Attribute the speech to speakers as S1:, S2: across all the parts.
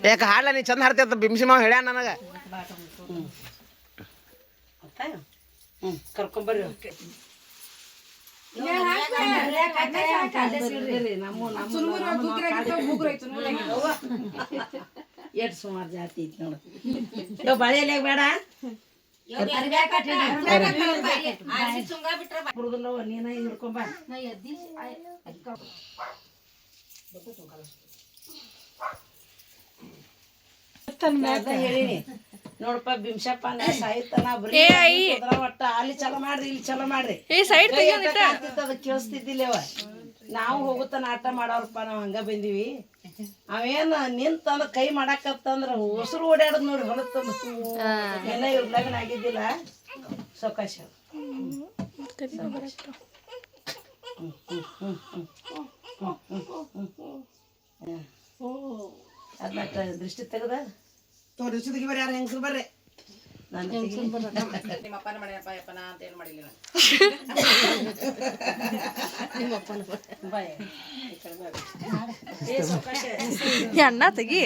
S1: ಯಾಕೆ ಹಾಡ್ಲ ನೀ ಚಂದ ಹಾಡ್ತಿ ಅಂತ ಬಿಮ್ಸಿಮ ಹೇಳ್ಯಾನ ನನಗೆ.
S2: ಕರ್ಕೊಂಬರ್ರಿ ಎಷ್ಟು ಸುಮಾರು ಜಾತಿ ಐತಿ ನೋಡು. ಬಳೆ ಬೇಡ ಹುಡುಗಲ್ಲ ನೀನ ಹಿಡ್ಕೊಂಬ. ಹೇಳಿನಿ ನೋಡಪ್ಪ ಬಿಂಶಪ್ಪ ಅಂದ್ರೆ ಸಾಯ್ತಾನ ಒಟ್ಟ ಅಲ್ಲಿ ಚಲೋ ಮಾಡ್ರಿ ಇಲ್ಲಿ ಚಲೋ ಮಾಡ್ರಿ ಅದ ಕೇಳಿಸ್ತಿದ್ದಿಲ್ಲವ. ನಾವು ಹೋಗುತ್ತಾನ ಆಟ ಮಾಡವ್ರಪ್ಪ ನಾವ್ ಹಂಗ ಬಂದಿವಿ. ಅವೇನ್ ನಿಂತಂದ್ರ ಕೈ ಮಾಡಾಕತ್ತಂದ್ರ ಉಸಿರು ಓಡಾಡದ್ ನೋಡಿ ಹೊಲದ ತುಂಬ ಎಲ್ಲ ಇವ್ರ ಲಗ್ನ ಆಗಿದ್ದಿಲ್ಲ ಸೌಕಾಶ. ಅದನ್ನ ದೃಷ್ಟಿ ತೆಗದ ದೃಷ್ಟಿ ತೆಗಿ ಬರ್ರಿ. ಯಾರು ಹೆಂಗಸ್ರು ಬರ್ರಿ.
S3: ನಿಮ್ಮಪ್ಪನ ಮಾಡ್ಯಪ್ಪ ಯಪ್ಪನ ಅಂತ ಏನು ಮಾಡಿಲ್ಲ
S4: ಅಣ್ಣ ತೆಗಿ.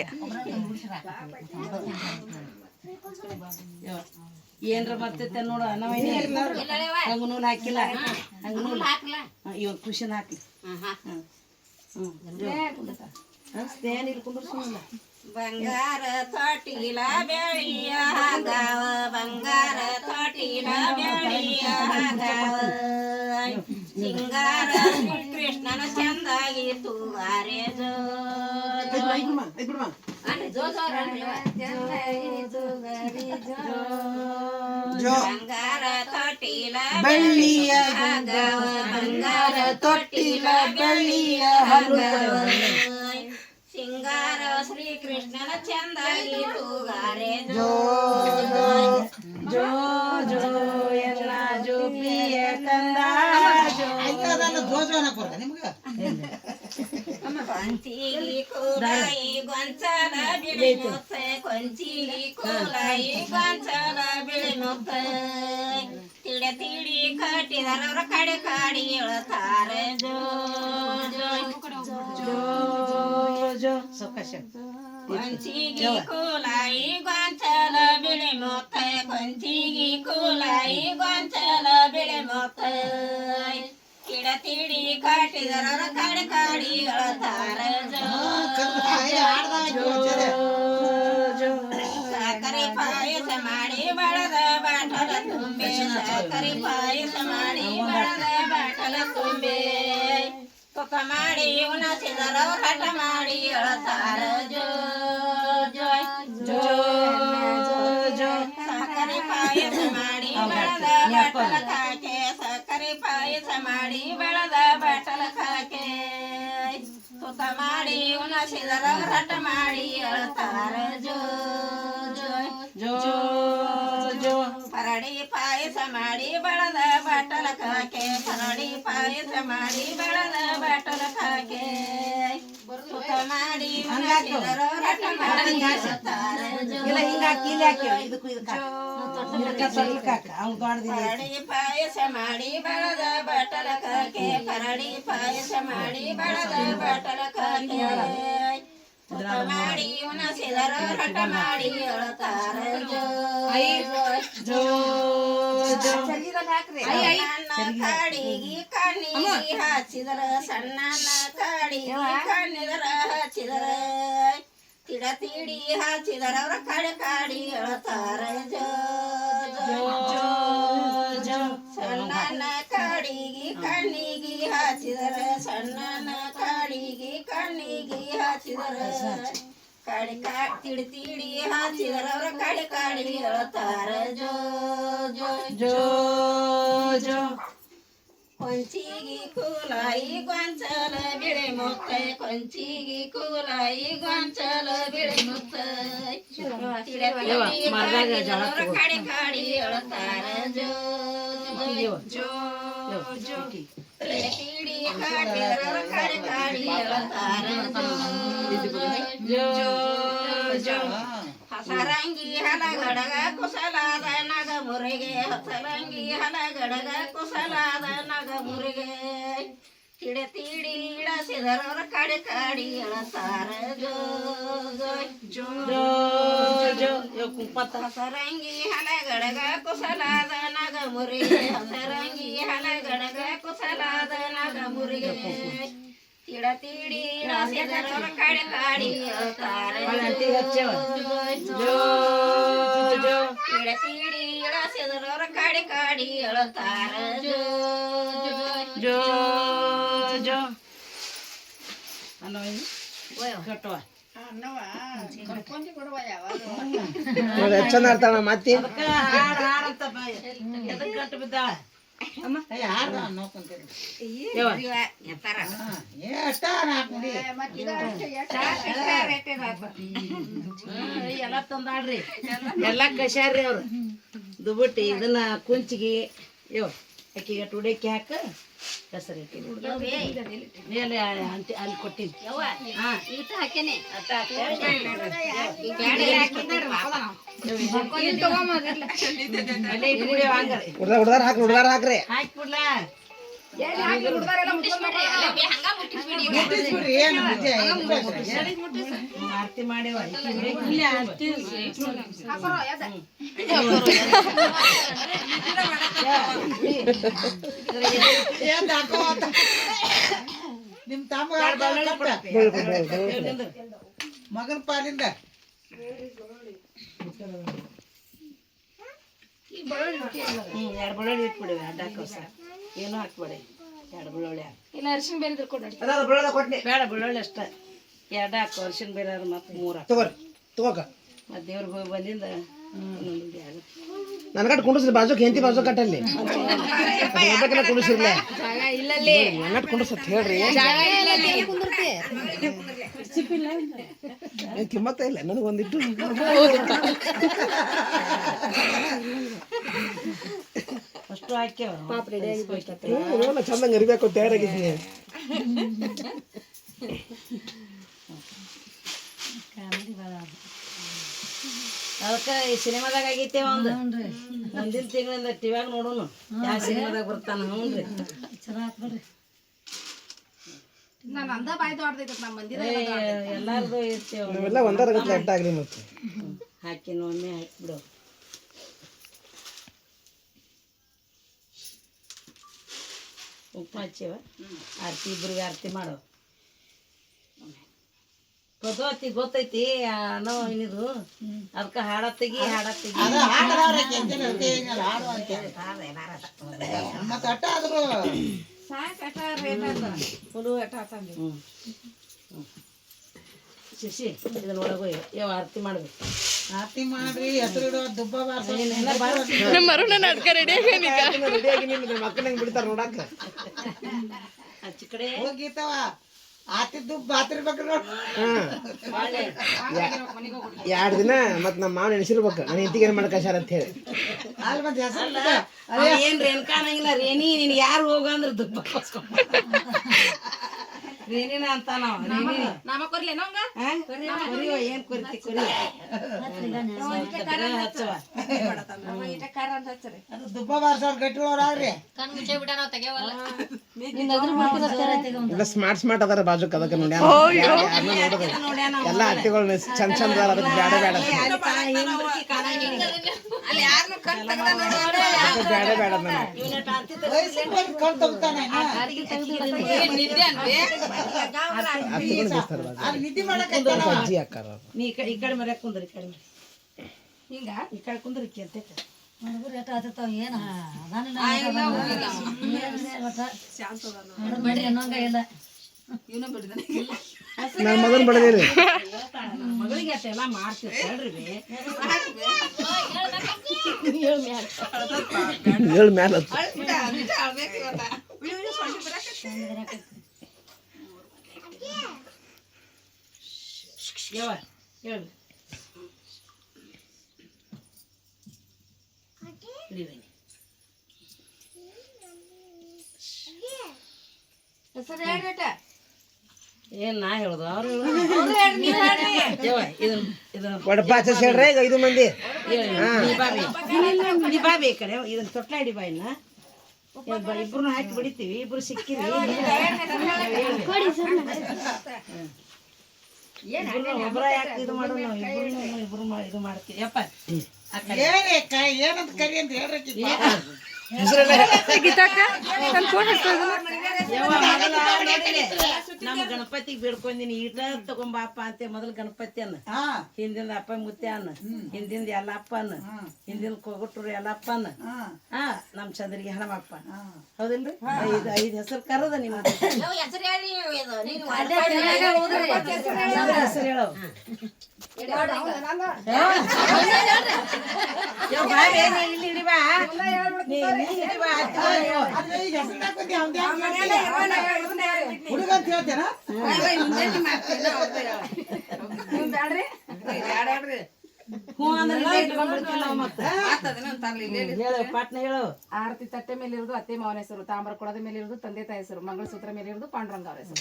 S2: ಏನ್ರ ಬರ್ತೈತೆ ನೋಡು. ಹಂಗ ನೂಲ್ ಹಾಕಿಲ್ಲ ಹಂಗ ನೂಲ್ ಇವಾಗ ಖುಷಿನ ಹಾಕ್ಲಿ. ಸ್ನೇಹ ಕುಂದ್ರಸಿಲ್ಲ.
S3: ಬಂಗಾರ ತೊಟ್ಟಿಲ ಬೆಳಿಯ ಹಾಗಾವ ಬಂಗಾರ ತೊಟ್ಟಿಲ ಬೆಳಿಯ ಹಾಗಾವ ಸಿಂಗಾರ ಕೃಷ್ಣನ ಚಂದಾಗಿ ತೂವಾರೆ ಬಂಗಾರ ತೊಟ್ಟಿಲ ಬೆಳ್ಳಿಯ ಹಾಗಾವ ಬಂಗಾರ ತೊಟ್ಟಿಲ ಬೆಳ್ಳಿಯ ಹಾಗಾವ ಸಿಂಗಾರ ಶ್ರೀ ಕೃಷ್ಣನ ಚಂದಾಗಿ ತೂಗಾರೆ ಜೋ
S2: ಜೋ ಜೋ ಎಲ್ಲ ಜೋಪಿಯ ಕಂದ
S3: ಕೊಂಚಿಲಿ ಕೂಲಾಯಿ ಗೊಂಚಲ ಬಿಳಿ ಮುತ್ತ ಕೊಂಚಿಲಿ ಕೂಲಾಯಿ ಗೊಂಚಲ ಬಿಳಿ ಮುತ್ತ ತಿಳಿ ತಿಳಿ ಕಟ್ಟಿದರವ್ರ ಕಡೆ ಕಾಡಿ ಹೇಳ್ತಾರೆ ಜೋ ಜೋ ಜೋ ಕೊಂಚಿಗಿ ಕೂಲಾಯಿ ಗೊಂಚಲ ಬಿಳಿ ಮುತ್ತ ಕೊಂಚಿಗಿ ಕೂಲಾಯಿ ಗೊಂಚಲ ಬಿಳಿ ಮುತ್ತ ಕಿಡ ತಿಡಿ ಕಾಟಿದರವ್ರ ಕಡೆ ಕಾಡಿ ಹೇಳ್ತಾರ ಸಕ್ಕರೆ ಪಾಯಸ ಮಾಡಿ ಬಳದ ಬಾಟಲ ತುಂಬೆ ಸಕ್ಕರೆ ಪಾಯಸ ಮಾಡಿ ಬಳದ ಬಾಟಲ ತುಂಬೆ ತುಕ ಮಾಡಿ ಉಣಸಿದರವ್ರ ಹಠ ಮಾಡಿ ಹೇಳ್ತಾರ ಜೋ ಜೋ ಜೋ ಜೋ ಸಕ್ಕರೆ ಪಾಯಸ ಮಾಡಿ ಬಳದ ಬಾಟಲ ಕಾಕೆ ಸಕ್ಕರೆ ಪಾಯಸ ಮಾಡಿ ಬೆಳೆದ ಬಾಟಲ ಕಾಕೆ ತುಕ ಮಾಡಿ ಉಣಸಿದರವ್ರ ಹಠ ಮಾಡಿ ಹೇಳ್ತಾರ ಜೋ ಜೋ ಜೋ ಜೋ ಪರಡಿ ಪಾಯಸ ಮಾಡಿ ಬೆಳೆದ ಬಾಟಲ ಕಾಕೆ ಪರಡಿ ಪಾಯಸ ಮಾಡಿ ಬೆಳೆದ ಬಾಟಲ ಕಾಕೆ ತುಕ ಮಾಡಿ ಉಣಸಿದರವ್ರ ಹಠ ಮಾಡಿ ಹೇಳ್ತಾರ ಪರಡಿ ಪಾಯಸ ಮಾಡಿ ಬೆಳೆದ ಬಾಟಲ ಕಾಕೆ ಪರಡಿ ಪಾಯಸ ಮಾಡಿ ಬೆಳೆದ ಬಾಟಲ ಕಾಕೆ ಮಾಡಿ ಉಣಸಿದರ ಹಠ ಮಾಡಿ ಹೇಳ್ತಾರ ಜೋ ಜೋ ಕಾಡಿಗಿ ಕಣ್ಣಿಗೆ ಹಚ್ಚಿದರ ಸಣ್ಣನ ಕಾಡಿಗಿ ಕಣ್ಣಿದರ ಹಚ್ಚಿದರ ತಿಡ ತಿಡಿ ಹಚ್ಚಿದರ ಅವ್ರ ಕಡೆ ಕಾಡಿ ಹೇಳ್ತಾರ ಜೋ ಜೋ ಜೋ ಸಣ್ಣನ ಕಾಡಿಗಿ ಕಣ್ಣಿಗೆ ಹಚ್ಚಿದರ ಸಣ್ಣನ ಕಾಡಿಗಿ ಕಣ್ಣಿಗೆ ಹಚ್ಚಿದರ ಕಡೆ ತಿಡಿ ತಿಡಿ ಹಚ್ಚಿದರ ಅವ್ರ ಕಡೆ ಕಾಡಿ ಹೇಳ್ತಾರ ಜೋ ಜೋ ಜೋ ಜೋ ಕೊಂಚಿಗಿ ಕೂಲಾಯಿ ಗೊಂಚಲ ಬಿಳಿ ಮುತ್ತ ಕೊಂಚಿಗಿ ಕೂಲಾಯಿ ಗೊಂಚಲ ಬಿಳಿ ಮುತ್ತ ಕಡೆ ಕಾಡಿ ಹೇಳ್ತಾರ ಜೋ ಜೋ ಜೋ ತಿಡಿ ಕಾಡಿದರ ಕಡೆ ಕಾಡಿ ಹೇಳ್ತಾರ ಜೋ ಜೋ ಹಸರಂಗಿ ಹಲಗಡಗ ಕುಸಲಾದ ನಗ ಮುರಿಗೆ ಹಸರಂಗಿ ಹಲಗಡಗ ಕುಸಲಾದ ನಗ ಮುರಿಗೆ ಇಳಿಸಿದರವ್ರ ಕಾಡಿ ಕಾಡಿ ಎಳತಾರ ಜೋ ಜೋ
S2: ಜೋ ಜೋ ಯೋ ಕುಂಪತ್ತ
S3: ಹಸರಂಗಿ ಹಲಗಡಗ ಕುಸಲಾದ ನಗಮುರಿ ಹಸರಂಗಿ ಹಲಗಡಗ ಕುಸಲಾದ ನಗಮುರಿ ತಿಡತೀಡಿ ಇಳಿಸಿದರವ್ರ ಕಾಡಿ ಕಾಡಿ ಎಳತಾರ
S2: ಜೋ ಜೋ
S3: ತಿಡತೀಡಿ ಇಳಿಸಿದರವ್ರ ಕಾಡಿ ಕಾಡಿ ಎಳತಾರ ಜೋ
S2: ಜೋ ಜೋ ಅನ್ನೋ ಕಟ್ಟುವ
S1: ನೋಡಿ ಎಷ್ಟು ಚಂದ ಆಡ್ತಾಳ ಮತ್ತೆ
S2: ಹಾಡಂತ ಎದಕ್ಕೆ ಗಂಟು ಬಿದ್ದಾಳ ಎಲ್ಲ ತಂದಾಡ್ರಿ ಎಲ್ಲ ಕಶ್ಯಾರ್ರಿ ಅವ್ರು ದುಬುಟ್ಟಿ ಇದನ್ನ ಕುಂಚಿಗೆ ಯೋ ಅಕ್ಕಿಗೆ ಟುಡಕ್ಕಿ ಹಾಕ ಹೆಸರು ಮೇಲೆ ಅಲ್ಲಿ ಕೊಟ್ಟಿನಿ
S1: ಹುಡ್ದಾರ ಹಾಕ್ರಿ
S2: ಹಾಕ್ಬಿಡ್ಲಾ ಆರತಿ ಮಾಡ್ಯವ
S5: ನಿಮ್ ತಮ್ಮ ಮಗನ ಪಾಲಿಂದ
S2: ಎರಡು ಬೆಳ್ಳುಳ್ಳಿ ಇಟ್ಬಿಡಿವಿ ಅಡ್ಡಾಕೋಸ ಏನೂ ಹಾಕ್ಬೇಡಿ ಎರಡು ಬೆಳ್ಳುಳ್ಳಿ
S4: ಇಲ್ಲ ಅರಿಶಿನ ಬೇರೆ ತಿರ್ಕೊಂಡು
S2: ಬೇಡ ಬೆಳ್ಳುಳ್ಳಿ ಅಷ್ಟ ಎರಡು ಹಾಕು ಅರಿಶಿನ ಬೇರೆ ಮತ್ತೆ 3 ಹಾಕು
S1: ತಗೋಕ
S2: ಮತ್ತೆ ದೇವ್ರಿಗೆ ಹೋಗಿ ಬಂದಿಂದ ಇನ್ನೊಂದು ಎರಡು
S1: ನನ್ಗಟ್ ಕುಂಡಿಸ್ರಿ ಬಾಜು ಹೆಂತಿ ಬಾಜು ಕಟ್ಟಲ್ಲಿ ಕುಂಡಿಸಿರ್ಲೆ ನನ್ನಟ್ ಕುಂಡಿಸತ್ ಹೇಳ್ರಿ ಕಿಮ್ಮತ್ತ ಇಲ್ಲ ನನಗೊಂದಿಟ್ಟು
S2: ಅಷ್ಟು ಹಾಕ್ಯವ
S1: ಚಂದಂಗ ಅರಿಬೇಕು ತಯಾರಾಗಿದ್ದೀನಿ
S2: ಅದಕ್ಕೆ ಈ ಸಿನಿಮಾದಾಗ ಆಗೈತೆ ಒಂದು ಮುಂದಿನ ತಿಂಗಳಿಂದ ಟಿವ್ಯಾಗ ನೋಡೋಣ ಯಾವ ಸಿನಿಮಾದಾಗ ಬರ್ತಾನ ಹ್ಞೂ ರೀ ಎಲ್ಲಾರ್ದು ಇರ್ತೇವ
S1: ನಾವೆಲ್ಲ ಒಂದರ ಆಗ್ರಿ ಮತ್ತೆ
S2: ಹಾಕಿ ಒಮ್ಮೆ ಹಾಕಿಬಿಡು ಉಪ್ಪು ಹಚ್ಚಿವ ಆರತಿ ಇಬ್ರಿಗೆ ಆರತಿ ಮಾಡೋ ಗೊತ್ತೈತಿ ಅನ್ನೋ ಏನಿದು ಅದಕ್ಕೆ ಹಾಡತ್ತಿಗಿ
S5: ಮತ್ತೆ ಅಟ್ಟ ಆದ್ರು
S2: ಶಿಶಿ ಇದನ್ನ ಒಳಗೆ ಯಾವ ಆರತಿ ಮಾಡ್ಬೇಕು
S5: ಆರತಿ ಮಾಡ್ರಿ ಹೆಸರು ಇಡೋ ದುಬ್ಬ
S4: ನಮ್ಮ ಮರುನ ನಾಟಕ ರೆಡಿ
S1: ಮಕ್ಕಳಂಗೆ ಬಿಡ್ತಾರ ನೋಡಾಕ
S2: ಆಚೆ ಕಡೆ
S5: ಹೋಗಿತ್ತವ ಆತಿ ದುಬ್ಬ ಆತಿರ್ಬೇಕು ನೋಡ್
S1: 2 ದಿನ ಮತ್ ನಮ್ಮ ಮಾವನ ಎಣಿಸಿರ್ಬೇಕು ನನ್ನ ಹೆಂಡತಿಗೆ ಏನ್ ಮಾಡ್ಕಶಾರ ಅಂತ ಹೇಳಿ
S5: ಅಲ್ಲಿ ಮತ್ತೆ ಹೆಸರು
S2: ಏನ್ ರೇಣುಕಾ ಅನ್ನಂಗಿಲ್ಲ ರೇಣಿ ನೀನ್ ಯಾರು ಹೋಗ ಅಂದ್ರೆ ದುಬ್ಬ ರೇಣಿನ ಅಂತ ನಾವು ಕೊರಿಯೋ ಏನ್ ಕೊರಿತಿ ಕೊರಿ ಹಚ್ಚವ
S5: ಅದು ದುಬ್ಬ ಬಾರ್ಸೋರ್ ಗಟ್ಟಿಳವ್ರಾಗ್ರಿ
S1: ಎಲ್ಲ ಸ್ಮಾರ್ಟ್ ಅದಾರ ಬಾಜುಕ್ ಅದಕ್ಕೆ ನೋಡ್ಯಾನ ಎಲ್ಲ ಹತ್ತಿಗಳು ಚಂದ ಚಂದ ಅದಾರ ಅದಕ್ಕೆ ಬೇಡ ಬೇಡ ಬೇಡ ಬೇಡ
S5: ಕಣ್ ತಗೋತಾನೆ ಅಲ್ಲಿ ನಿದ್ದೆ ಮಾಡಕ್
S1: ಅಜ್ಜಿ ಅಕ್ಕಾರ
S2: ನೀ ಈ ಕಡೆ ಮರ್ಯಾಕ ಕುಂದ್ರಿ ಈ ಕಡೆ ಹಿಂಗ ಈ ಕಡೆ ಕುಂದ್ರಿಕಿ ಅಂತ
S1: ನನ್ನ ಮಗನ್ ಬಡದೇರಿ
S2: ಮಗಳಿಗೆ ಅಷ್ಟ ಎಲ್ಲ ಮಾಡ್ತಿರ್ತಾಳ್ರಿ
S1: ಹೇಳ ಮ್ಯಾಲ
S2: ಯಾವ ಹೇಳು ಏನ್ ನಾ ಹೇಳುದು ಅವ್ರು
S1: ವಡಪಾಚ ಹೇಳ್ರಿ 5 ಮಂದಿ
S2: ಬಾಬಿ ಈ ಕಡೆ ಇದನ್ನ ತೊಟ್ಲ ಹಿಡಿ ಬಾಯಿನ ಇಬ್ರು ಹಾಕಿ ಬಿಡಿತೀವಿ, ಇಬ್ರು ಸಿಕ್ಕಿರಿ ಒಬ್ಬರ ಯಾಕೆ ಇದು ಮಾಡೋಣ, ನಾವು ಇಬ್ರು ಇದು ಮಾಡ್ತೀವಿ. ಯಪ್ಪ
S5: ಏನೇ ಏನಂತ ಕರಿ ಅಂತ ಹೇಳ್ರಿ.
S2: ನಮ್ಮ ಗಣಪತಿಗೆ ಬೇಡ್ಕೊಂಡಿನಿ ಈಟ ತಗೊಂಬಾಪ ಅಂತ. ಮೊದಲು ಗಣಪತಿ ಅನ್ನ, ಹಿಂದಿಂದ ಅಪ್ಪ ಮುತ್ತೆ ಅನ್ನ, ಹಿಂದಿಂದ ಎಲ್ಲಪ್ಪ ಅನ್ನ, ಹಿಂದಿನ ಕೊಗಟ್ರು ಎಲ್ಲಪ್ಪ ಅನ್ನ, ನಮ್ ಚಂದ್ರಿಗೆ ಹಣಮಪ್ಪ. ಹೌದಿಲ್ರಿ? ಐದು ಹೆಸರು ಕರದ ನಿಮ್ಮ ಹೆಸರು ಹೇಳೋ. ಇಲ್ಲಿ ಹಿಡಿಬಾ,
S5: ಹುಡುಗ ಅಂತ ಹೇಳ್ತೇನ
S2: ಹ್ಞೂ ಅಂದ್ರೆ ಹೇಳು ಪಾಟ್ನ ಹೇಳು.
S4: ಆರತಿ ತಟ್ಟೆ ಮೇಲೆ ಇರೋದು ಅತ್ತೆ ಮಾವನ ಹೆಸರು, ತಾಮ್ರ ಕೊಳದ ಮೇಲೆ ಇರೋದು ತಂದೆ ತಾಯಿ ಹೆಸರು, ಮಂಗಳಸೂತ್ರ ಮೇಲೆ ಇರೋದು ಪಾಂಡುರಂಗ ಅವ್ರ ಹೆಸರು.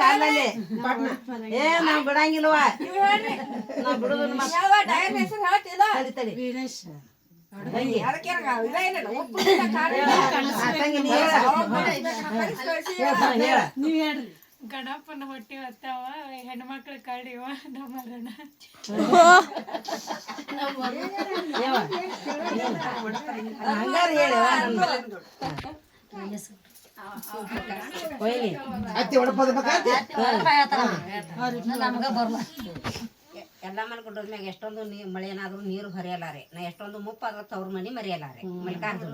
S2: ಕಾಲಲ್ಲಿ ಏ ನಾವ್ ಬಿಡಂಗಿಲ್ವಾ, ನಾವ್ ಬಿಡುದು ನೀವ್ ಹೇಳ್ರಿ.
S6: ಗಣಪನ ಹೊಟ್ಟಿ ಹೊತ್ತಾವ ಹೆಣ್ಮಕ್ಳ ಕಾಡಿವ ನಮ್ಮರಣ
S2: ಹಂಗಾರ ಹೇಳಿ
S1: ಅತ್ತಿ ಹೊಡಪದ
S3: ಎಲ್ಲ ಮನ್ಕೊಂಡ್ಮ್ಯಾಗ ಎಷ್ಟೊಂದು ಮಳೆ ಏನಾದ್ರು ನೀರು ಹರಿಯಲಾರೆ, ನಾ ಎಷ್ಟೊಂದು ಮುಪ್ಪಾದ್ರ ತವ್ರ ಮನಿ ಮರಿಯಲಾರೆ. ಮಲ್ಲಿಕಾರ್ಜುನ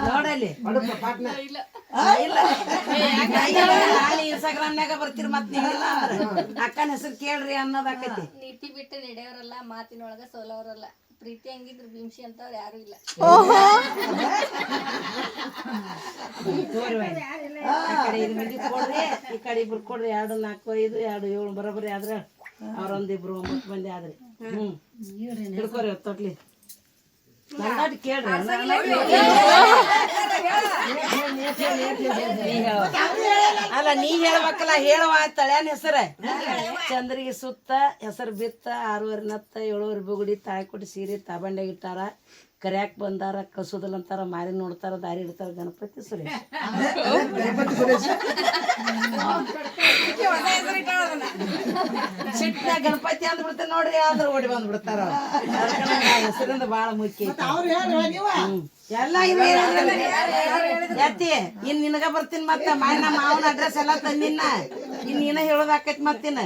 S2: ನೋಡಲ್ಲಿ ಇನ್ಸ್ಟಾಗ್ರಾಮ್ನಾಗ ಬರ್ತೀರಿ ಮತ್ ನೀವಿಲ್ಲ ಅಕ್ಕನ ಹೆಸರು ಕೇಳ್ರಿ ಅನ್ನೋದಾಕೈತಿ.
S7: ನೀತಿ ಬಿಟ್ಟು ನಡೆಯೋರಲ್ಲ, ಮಾತಿನೊಳಗ ಸೋಲವರಲ್ಲ, ಪ್ರೀತಿ ಹಂಗಿದ್ರು ಬಿಂಸಿ ಅಂತವ್ರು ಯಾರು ಇಲ್ಲ.
S2: ಆ ಕಡೆ 5 ಮಂದಿ ಕೊಡ್ರಿ, ಈ ಕಡೆ ಇಬ್ರು ಕೊಡ್ರಿ. 2 4 5 2 7 ಬರೋಬ್ಬರಿ ಆದ್ರೆ ಅವ್ರೊಂದಿಬ್ರು 9 ಮಂದಿ ಆದ್ರಿ. ಹಿಡ್ಕೋರಿ ತೊಟ್ಲಿ ಕೇಳ್ರಿ. ಅಲ್ಲ ನೀ ಹೇಳ್ಬೇಕಲ್ಲ, ಹೇಳುವ ತಳ್ಯಾನ ಹೆಸರ ಚಂದ್ರಿಗೆ ಸುತ್ತ ಹೆಸರು ಬಿತ್ತ 6 ನತ್ತ 7 ಬುಗುಡಿ ತಾಯಿ ಕೊಟ್ಟು ಸೀರೆ ತಾಬಂಡ್ಯಾಗ ಇಟ್ಟಾರ. ಕರ್ಯಾಕ್ ಬಂದಾರ, ಕಸುದಲ್ ಅಂತಾರ, ಮಾರಿ ನೋಡ್ತಾರ, ದಾರಿ ಇಡ್ತಾರ. ಗಣಪತಿ ಸುರೇಶ್ ಸಿಟ್ನ ಗಣಪತಿ ಅಂದ್ ಬಿಡ್ತಾರ ನೋಡ್ರಿ, ಆದ್ರ ಓಡಿ ಬಂದ್ ಬಿಡ್ತಾರ. ಹೆಸರಿಂದ ಬಾಳ ಮುಖ್ಯ ಎಲ್ಲ. ಯಾತಿ ಇನ್ ನಿನಗ ಬರ್ತೀನಿ ಮತ್ತ ನಮ್ಮ ಮಾವನ ಅಡ್ರೆಸ್ ಎಲ್ಲಾ ತಂದಿನ, ಇನ್ ನೀನ ಹೇಳೋದಾಕೈತಿ ಮತ್ತಿನ.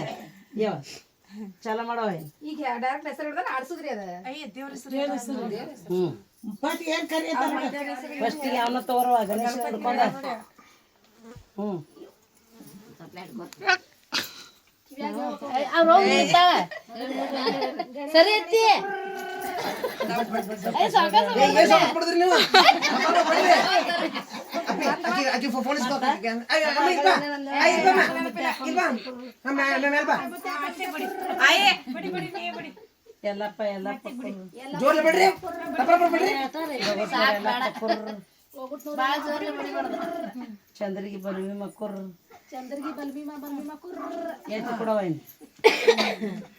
S2: ಯೋ ಚಲ ಮಾಡವ
S4: ಈಗ ಡೈರೆಕ್ಟ್ ಹೆಸರು ಹಿಡಿದ್ರೆ ಆಡ್ಸುದ್ರಿ ಅದ.
S5: ಏನ್ ಕರಿ
S2: ಫಸ್ಟಿಗೆ ಅವನ ತೋರವ ಗಣೇಶ ಹಿಡ್ಕೊಂಡ.
S7: ಸರಿ ಅತ್ತಿ
S2: ಎಲ್ಲಪ್ಪ ಎಲ್ಲಪ್ಪ
S1: ಜೋರ್ಲಿ ಬಿಡ್ರಿ,
S2: ಚಂದ್ರಿಗೆ ಬಲ್ವಿ ಮಕ್ಕರ್
S4: ಚಂದ್ರಿಗೆ ಬಲ್ಬಿ ಮಕ್ಕಳು
S2: ಎತ್ತು ಕೊಡವ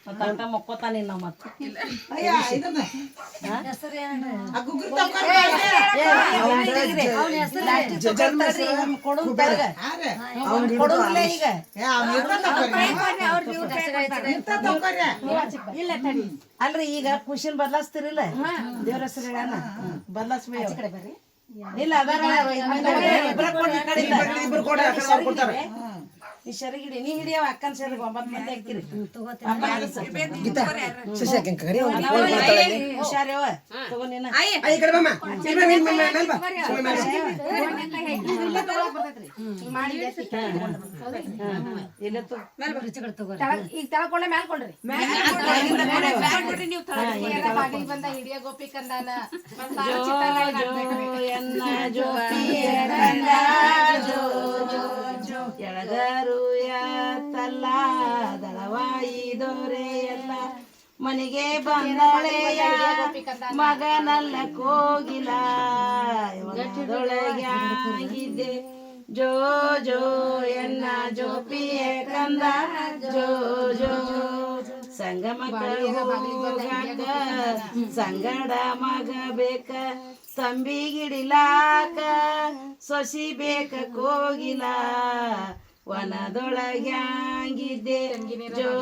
S2: ಮತ್ತ ಮಕ್ಕೋತಾನ ಇನ್ನ ಮತ್ತ ಕೊಡುದಿಲ್ಲ ಈಗ. ಅಲ್ರಿ ಈಗ ಖುಷಿನ್ ಬದಲಾಸ್ತಿರಿಲ್ಲ, ದೇವ್ರ ಹೆಸರು ಹೇಳಣ ಬದಲಾಸ್ಬೇಕು. ಇಲ್ಲ ಅದಾರ ಈ ಸರಿಗಿಡಿ ನೀ ಹಿಡಿಯವ ಅಕ್ಕನ ಸರಿಗೆ 9 ಮಂದಿ ಹಾಕಿರಿ. ಹುಷಾರ್ಯವ ತಗೋ ನೀನ.
S4: ಈಗ ತಳ್ಕೊಂಡೆ ಮ್ಯಾಲ್ಕೊಂಡ್ರಿ ಬಾಗಿಲ್ ಬಂದ ಹಿಡಿಯ ಗೋಪಿ ಕಂದಾನ
S2: ಎಳದರು ತಲ್ಲ ದಳವಾಯಿದೋರೆ ಎಲ್ಲ ಮನೆಗೆ ಬಂದಳೆಯ ಮಗನಲ್ಲ ಕೋಗಿಲ ಒಳಗಾಗಿದ್ದೆ ಜೋ ಜೋ ಎನ್ನ ಜೋಪಿಯ ಕಂದ ಜೋ ಜೋ ಸಂಗಮಕ್ಕ ಹೋಗಾಕ ಸಂಗಡ ಮಗ ಬೇಕ ತಂಬಿಗಿಡಿಲಾಕ ಸೊಸಿ ಬೇಕ ಕೋಗಿಲ ವನದೊಳಗ್ಯಾಂಗಿದ್ದೆ ಜೋ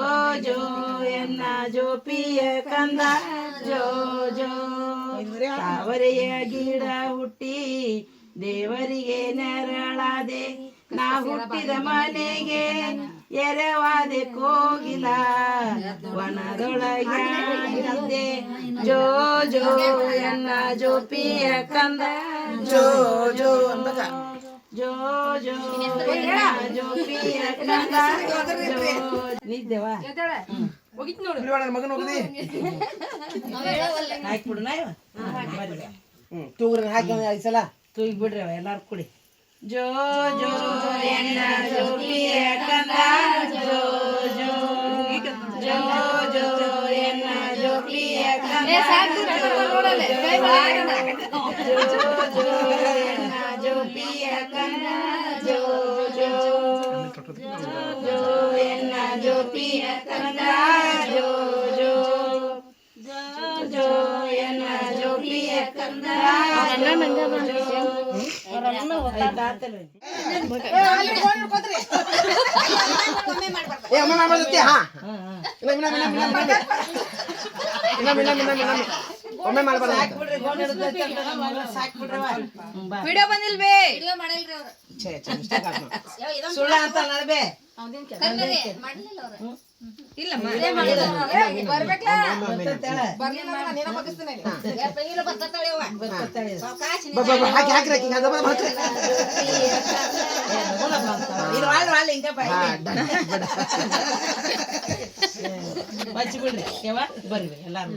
S2: ಜೋ ಎನ್ನ ಜೋಪಿಯ ಕಂದ ಜೋ ಜೋ ತಾವರೆಯ ಗಿಡ ಹುಟ್ಟಿ ದೇವರಿಗೆ ನೆರಳಾದೆ ನಾ ಹುಟ್ಟಿದ ಮನೆಗೆ ಎರೆವಾದೆ ಕೋಗಿಲ ವನದೊಳಗ್ಯಾಂಗಿದ್ದೆ ಜೋ ಜೋ ಎನ್ನ ಜೋಪಿಯ ಕಂದ ಜೋ ಜೋ ಜೋ ಜೋ ಜೋಪಿಯ ಕಂದ ನಿದ್ದೆವಾ
S1: ಮಗನ ಹೋಗದಿ
S2: ಹಾಕ್ಬಿಡು ನಾ
S1: ತೂಗ್ರ ಹಾಕಿ ಐದು ಸಲ
S2: ತೂಗಿ ಬಿಡ್ರಿ ಅವ ಎಲ್ಲಾರು ಕುಡಿ ಜೋ ಜೋ ಎನ್ನ ಜೋಪಿಯ ಕಂದ ಜೋ ಜೋ ಜೋ ಜೋ ಎನ್ನ ಜೋಪಿಯ ಕಂದ ಜೋ ಜೋ ಎನ್ನ ಜೋಪಿಯ ಕಂದ ಜೋ ಜೋ ಜೋ ಎನ್ನ ಜೋಪಿಯ ಕಂದ ಜೋ ಜೋ ಜೋ ಎನ್ನ ಜೋಪಿಯ ಕಂದ
S1: ಒಮ್ಮೆ ಮಾಡ್ಬಾರ್ದತ್ತೆ ಹಾ ಇಲ್ಲ ಒಮ್ಮೆ ಮಾಡ್ಬಾರ್ದು
S3: ವಿಡಿಯೋ ಬಂದಿಲ್ವೇ
S7: ವಿಡಿಯೋ ಮಾಡಲ್ರಿ ಅವ್ರು
S1: ಛೇ ಛೇ ಮಿಸ್ಟೇಕ್ ಆಯ್ತು
S2: ಸುಳ್ಳ ಅಂತ ನಡ್ಬೇ
S7: ಮಾಡ್ಲಿಲ್ಲ ಅವ್ರು
S3: ಇಲ್ಲ
S7: ಬರ್ಬೇಕಲ್ಲ
S4: ಬರ್ಲಿಲ್ಲ ಅಂದ್ರೆ ನಾನೇನೋ ಬಗ್ಗಿಸ್ತೀನಿ
S3: ಇಲ್ಲ ಬರ್ತಾಳೆ ಅವ್ವ
S1: ಹಾಕಿ ಹಾಕಿ ಹಾಕಿ ಅದು ಬರ್ತಾರೆ
S2: ಬಚ್ಚಿ ಬಿಡ್ರಿ ಬರ್ರಿ ಎಲ್ಲಾರು